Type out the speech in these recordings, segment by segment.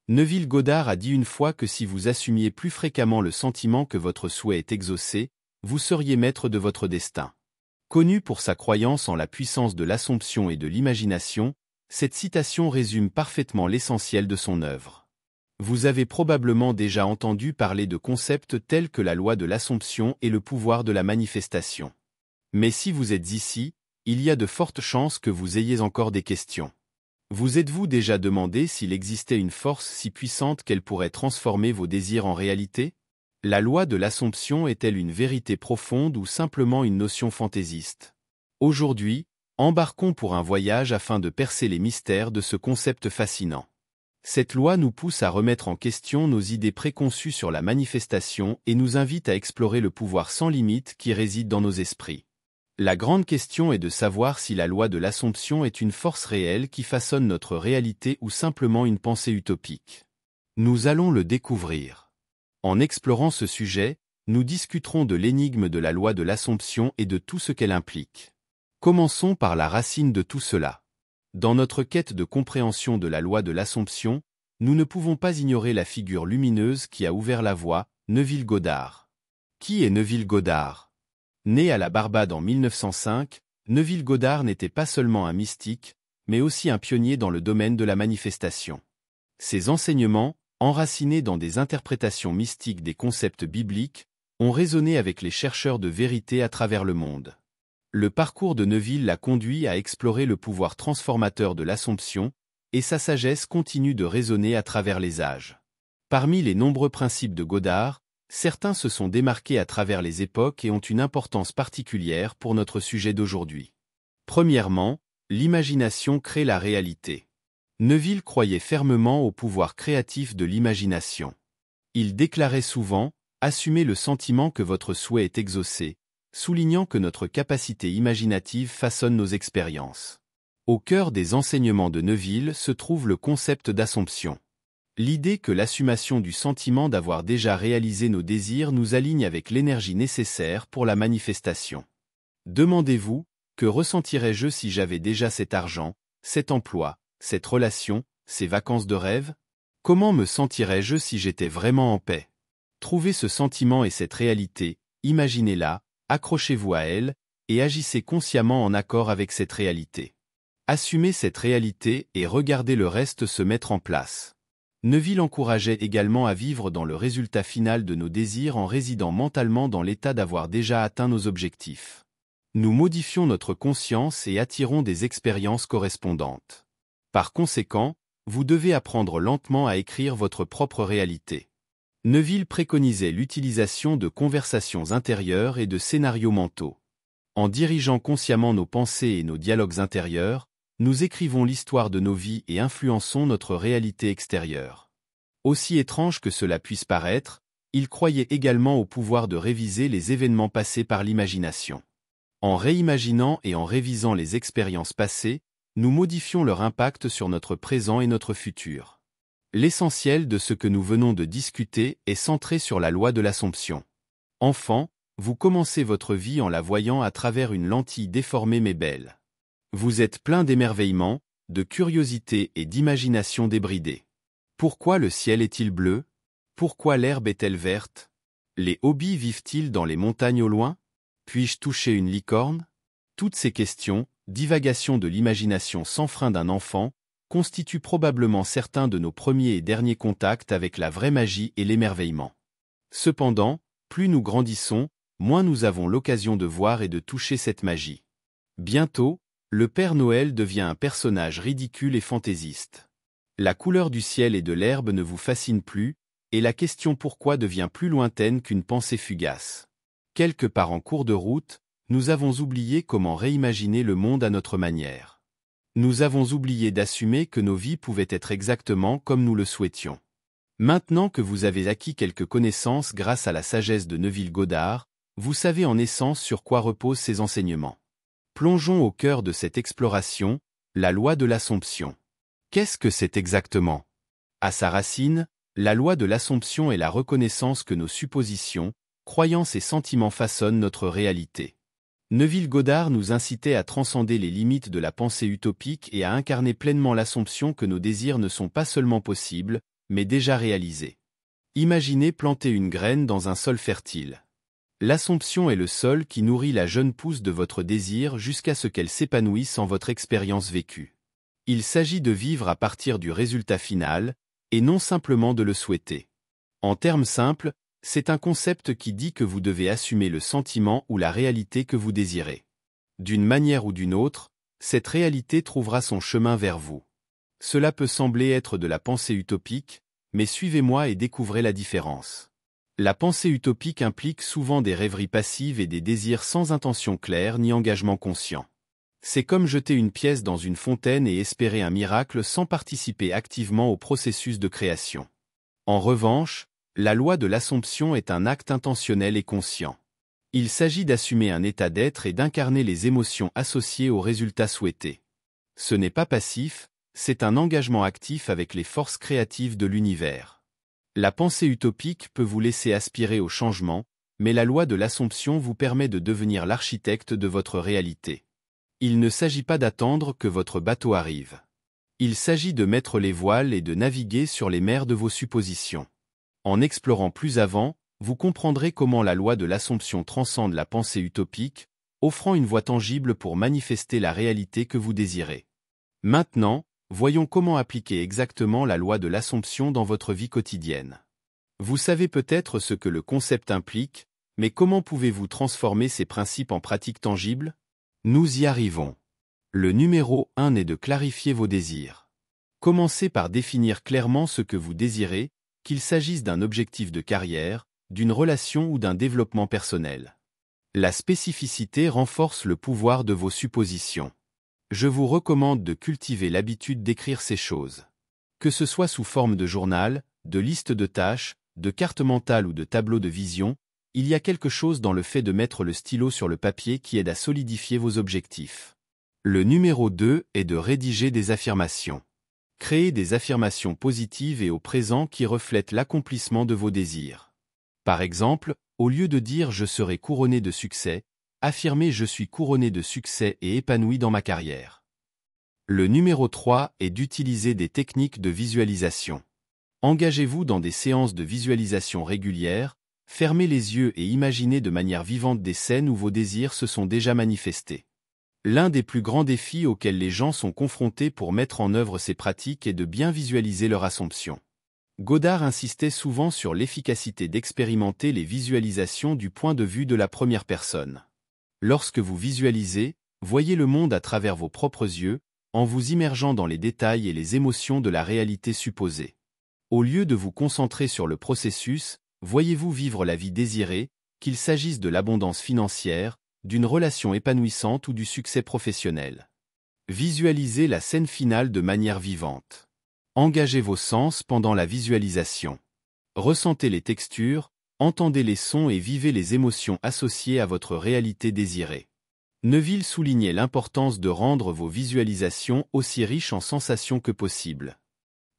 Neville Goddard a dit une fois que si vous assumiez plus fréquemment le sentiment que votre souhait est exaucé, vous seriez maître de votre destin. Connu pour sa croyance en la puissance de l'Assomption et de l'imagination, cette citation résume parfaitement l'essentiel de son œuvre. Vous avez probablement déjà entendu parler de concepts tels que la loi de l'Assomption et le pouvoir de la manifestation. Mais si vous êtes ici, il y a de fortes chances que vous ayez encore des questions. Vous êtes-vous déjà demandé s'il existait une force si puissante qu'elle pourrait transformer vos désirs en réalité? La loi de l'Assomption est-elle une vérité profonde ou simplement une notion fantaisiste? Aujourd'hui, embarquons pour un voyage afin de percer les mystères de ce concept fascinant. Cette loi nous pousse à remettre en question nos idées préconçues sur la manifestation et nous invite à explorer le pouvoir sans limite qui réside dans nos esprits. La grande question est de savoir si la loi de l'Assomption est une force réelle qui façonne notre réalité ou simplement une pensée utopique. Nous allons le découvrir. En explorant ce sujet, nous discuterons de l'énigme de la loi de l'Assomption et de tout ce qu'elle implique. Commençons par la racine de tout cela. Dans notre quête de compréhension de la loi de l'Assomption, nous ne pouvons pas ignorer la figure lumineuse qui a ouvert la voie, Neville Goddard. Qui est Neville Goddard? Né à la Barbade en 1905, Neville Goddard n'était pas seulement un mystique, mais aussi un pionnier dans le domaine de la manifestation. Ses enseignements, enracinés dans des interprétations mystiques des concepts bibliques, ont résonné avec les chercheurs de vérité à travers le monde. Le parcours de Neville l'a conduit à explorer le pouvoir transformateur de l'Assomption, et sa sagesse continue de résonner à travers les âges. Parmi les nombreux principes de Goddard, certains se sont démarqués à travers les époques et ont une importance particulière pour notre sujet d'aujourd'hui. Premièrement, l'imagination crée la réalité. Neville croyait fermement au pouvoir créatif de l'imagination. Il déclarait souvent « Assumez le sentiment que votre souhait est exaucé », soulignant que notre capacité imaginative façonne nos expériences. Au cœur des enseignements de Neville se trouve le concept d'assomption. L'idée que l'assumation du sentiment d'avoir déjà réalisé nos désirs nous aligne avec l'énergie nécessaire pour la manifestation. Demandez-vous, que ressentirais-je si j'avais déjà cet argent, cet emploi, cette relation, ces vacances de rêve? Comment me sentirais-je si j'étais vraiment en paix? Trouvez ce sentiment et cette réalité, imaginez-la, accrochez-vous à elle, et agissez consciemment en accord avec cette réalité. Assumez cette réalité et regardez le reste se mettre en place. Neville encourageait également à vivre dans le résultat final de nos désirs en résidant mentalement dans l'état d'avoir déjà atteint nos objectifs. Nous modifions notre conscience et attirons des expériences correspondantes. Par conséquent, vous devez apprendre lentement à écrire votre propre réalité. Neville préconisait l'utilisation de conversations intérieures et de scénarios mentaux. En dirigeant consciemment nos pensées et nos dialogues intérieurs, nous écrivons l'histoire de nos vies et influençons notre réalité extérieure. Aussi étrange que cela puisse paraître, il croyait également au pouvoir de réviser les événements passés par l'imagination. En réimaginant et en révisant les expériences passées, nous modifions leur impact sur notre présent et notre futur. L'essentiel de ce que nous venons de discuter est centré sur la loi de l'Assomption. Enfant, vous commencez votre vie en la voyant à travers une lentille déformée mais belle. Vous êtes plein d'émerveillement, de curiosité et d'imagination débridée. Pourquoi le ciel est-il bleu? Pourquoi l'herbe est-elle verte? Les hobbies vivent-ils dans les montagnes au loin? Puis-je toucher une licorne? Toutes ces questions, divagations de l'imagination sans frein d'un enfant, constituent probablement certains de nos premiers et derniers contacts avec la vraie magie et l'émerveillement. Cependant, plus nous grandissons, moins nous avons l'occasion de voir et de toucher cette magie. Bientôt, le Père Noël devient un personnage ridicule et fantaisiste. La couleur du ciel et de l'herbe ne vous fascine plus, et la question pourquoi devient plus lointaine qu'une pensée fugace. Quelque part en cours de route, nous avons oublié comment réimaginer le monde à notre manière. Nous avons oublié d'assumer que nos vies pouvaient être exactement comme nous le souhaitions. Maintenant que vous avez acquis quelques connaissances grâce à la sagesse de Neville Goddard, vous savez en essence sur quoi reposent ses enseignements. Plongeons au cœur de cette exploration, la loi de l'Assomption. Qu'est-ce que c'est exactement? À sa racine, la loi de l'Assomption est la reconnaissance que nos suppositions, croyances et sentiments façonnent notre réalité. Neville Goddard nous incitait à transcender les limites de la pensée utopique et à incarner pleinement l'Assomption que nos désirs ne sont pas seulement possibles, mais déjà réalisé. Imaginez planter une graine dans un sol fertile. L'Assomption est le sol qui nourrit la jeune pousse de votre désir jusqu'à ce qu'elle s'épanouisse en votre expérience vécue. Il s'agit de vivre à partir du résultat final, et non simplement de le souhaiter. En termes simples, c'est un concept qui dit que vous devez assumer le sentiment ou la réalité que vous désirez. D'une manière ou d'une autre, cette réalité trouvera son chemin vers vous. Cela peut sembler être de la pensée utopique, mais suivez-moi et découvrez la différence. La pensée utopique implique souvent des rêveries passives et des désirs sans intention claire ni engagement conscient. C'est comme jeter une pièce dans une fontaine et espérer un miracle sans participer activement au processus de création. En revanche, la loi de l'Assomption est un acte intentionnel et conscient. Il s'agit d'assumer un état d'être et d'incarner les émotions associées au résultat souhaité. Ce n'est pas passif, c'est un engagement actif avec les forces créatives de l'univers. La pensée utopique peut vous laisser aspirer au changement, mais la loi de l'Assomption vous permet de devenir l'architecte de votre réalité. Il ne s'agit pas d'attendre que votre bateau arrive. Il s'agit de mettre les voiles et de naviguer sur les mers de vos suppositions. En explorant plus avant, vous comprendrez comment la loi de l'Assomption transcende la pensée utopique, offrant une voie tangible pour manifester la réalité que vous désirez. Maintenant, voyons comment appliquer exactement la loi de l'Assomption dans votre vie quotidienne. Vous savez peut-être ce que le concept implique, mais comment pouvez-vous transformer ces principes en pratiques tangibles? Nous y arrivons. Le numéro 1 est de clarifier vos désirs. Commencez par définir clairement ce que vous désirez, qu'il s'agisse d'un objectif de carrière, d'une relation ou d'un développement personnel. La spécificité renforce le pouvoir de vos suppositions. Je vous recommande de cultiver l'habitude d'écrire ces choses. Que ce soit sous forme de journal, de liste de tâches, de carte mentale ou de tableau de vision, il y a quelque chose dans le fait de mettre le stylo sur le papier qui aide à solidifier vos objectifs. Le numéro 2 est de rédiger des affirmations. Créez des affirmations positives et au présent qui reflètent l'accomplissement de vos désirs. Par exemple, au lieu de dire « je serai couronné de succès », affirmez « je suis couronné de succès et épanoui dans ma carrière ». Le numéro 3 est d'utiliser des techniques de visualisation. Engagez-vous dans des séances de visualisation régulières, fermez les yeux et imaginez de manière vivante des scènes où vos désirs se sont déjà manifestés. L'un des plus grands défis auxquels les gens sont confrontés pour mettre en œuvre ces pratiques est de bien visualiser leur Assomption. Godard insistait souvent sur l'efficacité d'expérimenter les visualisations du point de vue de la première personne. Lorsque vous visualisez, voyez le monde à travers vos propres yeux, en vous immergeant dans les détails et les émotions de la réalité supposée. Au lieu de vous concentrer sur le processus, voyez-vous vivre la vie désirée, qu'il s'agisse de l'abondance financière, d'une relation épanouissante ou du succès professionnel. Visualisez la scène finale de manière vivante. Engagez vos sens pendant la visualisation. Ressentez les textures, entendez les sons et vivez les émotions associées à votre réalité désirée. Neville soulignait l'importance de rendre vos visualisations aussi riches en sensations que possible.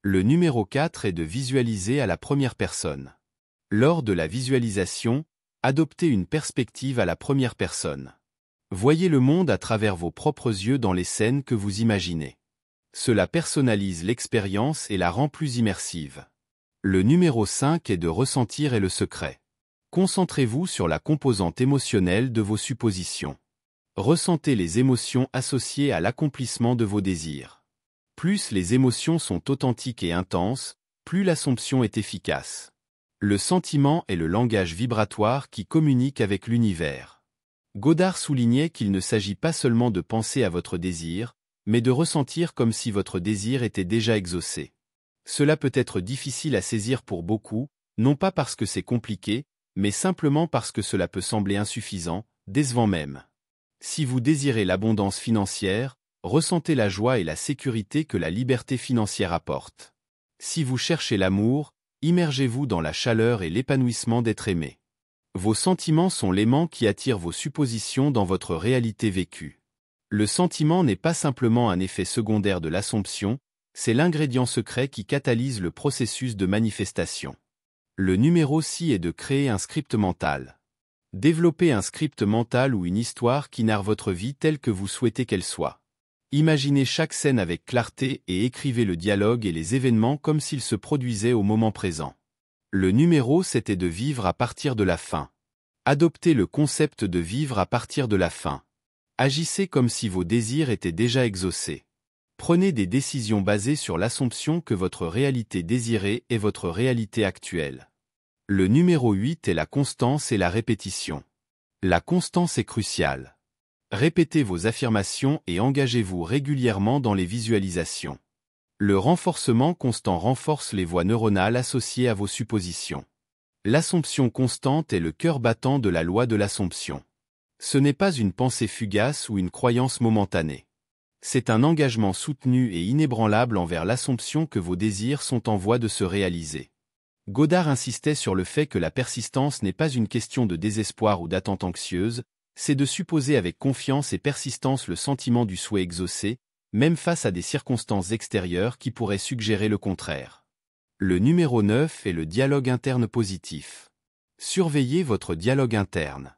Le numéro 4 est de visualiser à la première personne. Lors de la visualisation, adoptez une perspective à la première personne. Voyez le monde à travers vos propres yeux dans les scènes que vous imaginez. Cela personnalise l'expérience et la rend plus immersive. Le numéro 5 est de ressentir et le secret. Concentrez-vous sur la composante émotionnelle de vos suppositions. Ressentez les émotions associées à l'accomplissement de vos désirs. Plus les émotions sont authentiques et intenses, plus l'Assomption est efficace. Le sentiment est le langage vibratoire qui communique avec l'univers. Godard soulignait qu'il ne s'agit pas seulement de penser à votre désir, mais de ressentir comme si votre désir était déjà exaucé. Cela peut être difficile à saisir pour beaucoup, non pas parce que c'est compliqué, mais simplement parce que cela peut sembler insuffisant, décevant même. Si vous désirez l'abondance financière, ressentez la joie et la sécurité que la liberté financière apporte. Si vous cherchez l'amour, immergez-vous dans la chaleur et l'épanouissement d'être aimé. Vos sentiments sont l'aimant qui attire vos suppositions dans votre réalité vécue. Le sentiment n'est pas simplement un effet secondaire de l'Assomption, c'est l'ingrédient secret qui catalyse le processus de manifestation. Le numéro 6 est de créer un script mental. Développez un script mental ou une histoire qui narre votre vie telle que vous souhaitez qu'elle soit. Imaginez chaque scène avec clarté et écrivez le dialogue et les événements comme s'ils se produisaient au moment présent. Le numéro 7 est de vivre à partir de la fin. Adoptez le concept de vivre à partir de la fin. Agissez comme si vos désirs étaient déjà exaucés. Prenez des décisions basées sur l'assomption que votre réalité désirée est votre réalité actuelle. Le numéro 8 est la constance et la répétition. La constance est cruciale. Répétez vos affirmations et engagez-vous régulièrement dans les visualisations. Le renforcement constant renforce les voies neuronales associées à vos suppositions. L'assomption constante est le cœur battant de la loi de l'assomption. Ce n'est pas une pensée fugace ou une croyance momentanée. C'est un engagement soutenu et inébranlable envers l'assomption que vos désirs sont en voie de se réaliser. Godard insistait sur le fait que la persistance n'est pas une question de désespoir ou d'attente anxieuse, c'est de supposer avec confiance et persistance le sentiment du souhait exaucé, même face à des circonstances extérieures qui pourraient suggérer le contraire. Le numéro 9 est le dialogue interne positif. Surveillez votre dialogue interne.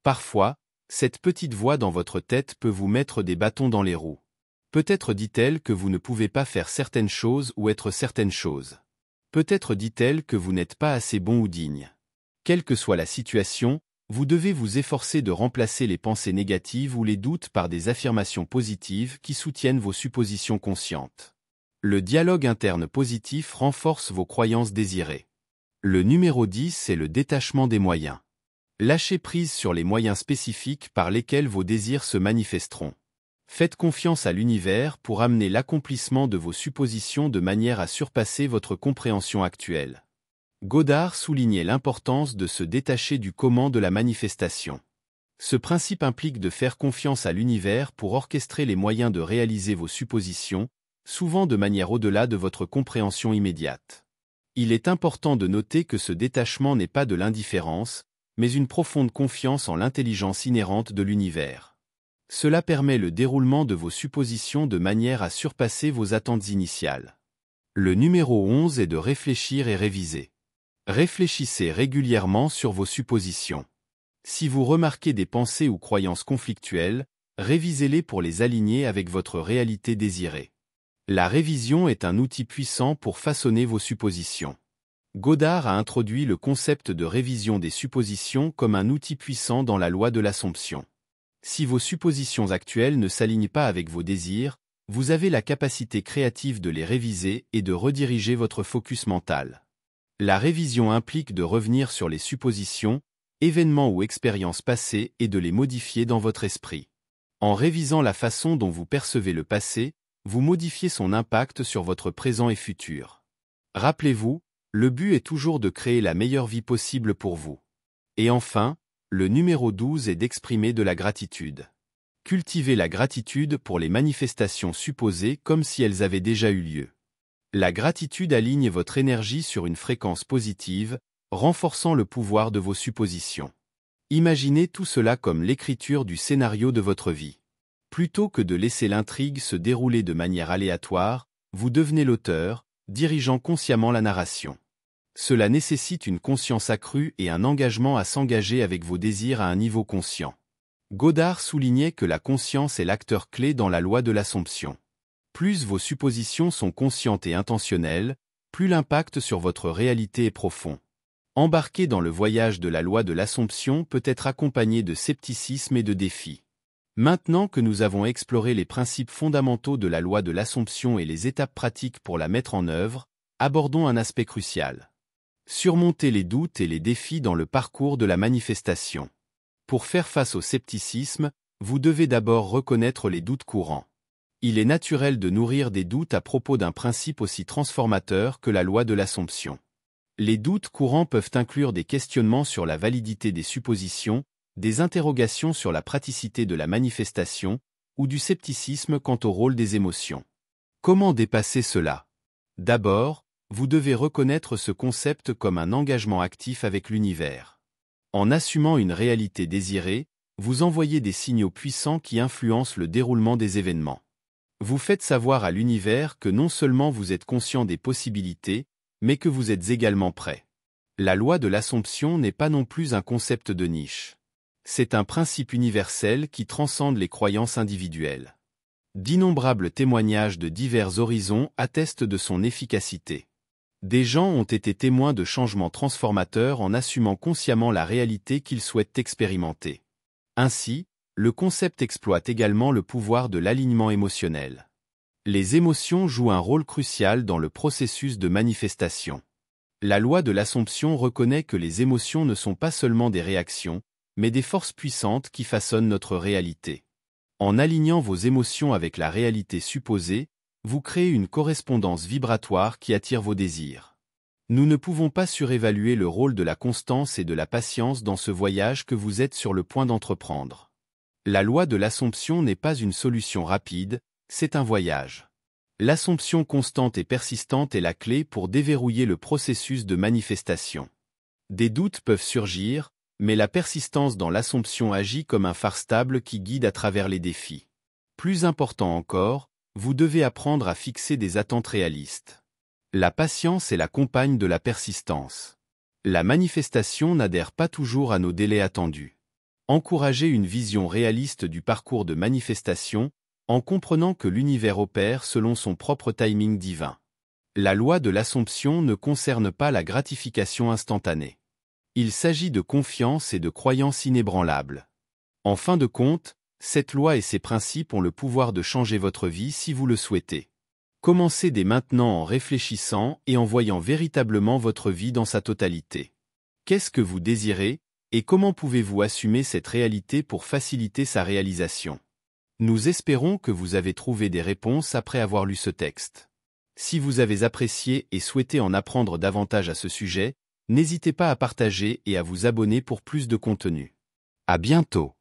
Parfois, cette petite voix dans votre tête peut vous mettre des bâtons dans les roues. Peut-être dit-elle que vous ne pouvez pas faire certaines choses ou être certaines choses. Peut-être dit-elle que vous n'êtes pas assez bon ou digne. Quelle que soit la situation, vous devez vous efforcer de remplacer les pensées négatives ou les doutes par des affirmations positives qui soutiennent vos suppositions conscientes. Le dialogue interne positif renforce vos croyances désirées. Le numéro 10 est le détachement des moyens. Lâchez prise sur les moyens spécifiques par lesquels vos désirs se manifesteront. Faites confiance à l'univers pour amener l'accomplissement de vos suppositions de manière à surpasser votre compréhension actuelle. Godard soulignait l'importance de se détacher du comment de la manifestation. Ce principe implique de faire confiance à l'univers pour orchestrer les moyens de réaliser vos suppositions, souvent de manière au-delà de votre compréhension immédiate. Il est important de noter que ce détachement n'est pas de l'indifférence, mais une profonde confiance en l'intelligence inhérente de l'univers. Cela permet le déroulement de vos suppositions de manière à surpasser vos attentes initiales. Le numéro 11 est de réfléchir et réviser. Réfléchissez régulièrement sur vos suppositions. Si vous remarquez des pensées ou croyances conflictuelles, révisez-les pour les aligner avec votre réalité désirée. La révision est un outil puissant pour façonner vos suppositions. Godard a introduit le concept de révision des suppositions comme un outil puissant dans la loi de l'assomption. Si vos suppositions actuelles ne s'alignent pas avec vos désirs, vous avez la capacité créative de les réviser et de rediriger votre focus mental. La révision implique de revenir sur les suppositions, événements ou expériences passées et de les modifier dans votre esprit. En révisant la façon dont vous percevez le passé, vous modifiez son impact sur votre présent et futur. Rappelez-vous, le but est toujours de créer la meilleure vie possible pour vous. Et enfin, le numéro 12 est d'exprimer de la gratitude. Cultivez la gratitude pour les manifestations supposées comme si elles avaient déjà eu lieu. La gratitude aligne votre énergie sur une fréquence positive, renforçant le pouvoir de vos suppositions. Imaginez tout cela comme l'écriture du scénario de votre vie. Plutôt que de laisser l'intrigue se dérouler de manière aléatoire, vous devenez l'auteur, dirigeant consciemment la narration. Cela nécessite une conscience accrue et un engagement à s'engager avec vos désirs à un niveau conscient. Godard soulignait que la conscience est l'acteur clé dans la loi de l'assomption. Plus vos suppositions sont conscientes et intentionnelles, plus l'impact sur votre réalité est profond. Embarquer dans le voyage de la loi de l'assomption peut être accompagné de scepticisme et de défis. Maintenant que nous avons exploré les principes fondamentaux de la loi de l'assomption et les étapes pratiques pour la mettre en œuvre, abordons un aspect crucial. Surmonter les doutes et les défis dans le parcours de la manifestation. Pour faire face au scepticisme, vous devez d'abord reconnaître les doutes courants. Il est naturel de nourrir des doutes à propos d'un principe aussi transformateur que la loi de l'assomption. Les doutes courants peuvent inclure des questionnements sur la validité des suppositions, des interrogations sur la praticité de la manifestation, ou du scepticisme quant au rôle des émotions. Comment dépasser cela? D'abord, vous devez reconnaître ce concept comme un engagement actif avec l'univers. En assumant une réalité désirée, vous envoyez des signaux puissants qui influencent le déroulement des événements. Vous faites savoir à l'univers que non seulement vous êtes conscient des possibilités, mais que vous êtes également prêt. La loi de l'assomption n'est pas non plus un concept de niche. C'est un principe universel qui transcende les croyances individuelles. D'innombrables témoignages de divers horizons attestent de son efficacité. Des gens ont été témoins de changements transformateurs en assumant consciemment la réalité qu'ils souhaitent expérimenter. Ainsi, le concept exploite également le pouvoir de l'alignement émotionnel. Les émotions jouent un rôle crucial dans le processus de manifestation. La loi de l'Assomption reconnaît que les émotions ne sont pas seulement des réactions, mais des forces puissantes qui façonnent notre réalité. En alignant vos émotions avec la réalité supposée, vous créez une correspondance vibratoire qui attire vos désirs. Nous ne pouvons pas surévaluer le rôle de la constance et de la patience dans ce voyage que vous êtes sur le point d'entreprendre. La loi de l'Assomption n'est pas une solution rapide, c'est un voyage. L'assomption constante et persistante est la clé pour déverrouiller le processus de manifestation. Des doutes peuvent surgir, mais la persistance dans l'assomption agit comme un phare stable qui guide à travers les défis. Plus important encore, vous devez apprendre à fixer des attentes réalistes. La patience est la compagne de la persistance. La manifestation n'adhère pas toujours à nos délais attendus. Encouragez une vision réaliste du parcours de manifestation, en comprenant que l'univers opère selon son propre timing divin. La loi de l'Assomption ne concerne pas la gratification instantanée. Il s'agit de confiance et de croyance inébranlables. En fin de compte, cette loi et ses principes ont le pouvoir de changer votre vie si vous le souhaitez. Commencez dès maintenant en réfléchissant et en voyant véritablement votre vie dans sa totalité. Qu'est-ce que vous désirez, et comment pouvez-vous assumer cette réalité pour faciliter sa réalisation? Nous espérons que vous avez trouvé des réponses après avoir lu ce texte. Si vous avez apprécié et souhaitez en apprendre davantage à ce sujet, n'hésitez pas à partager et à vous abonner pour plus de contenu. À bientôt.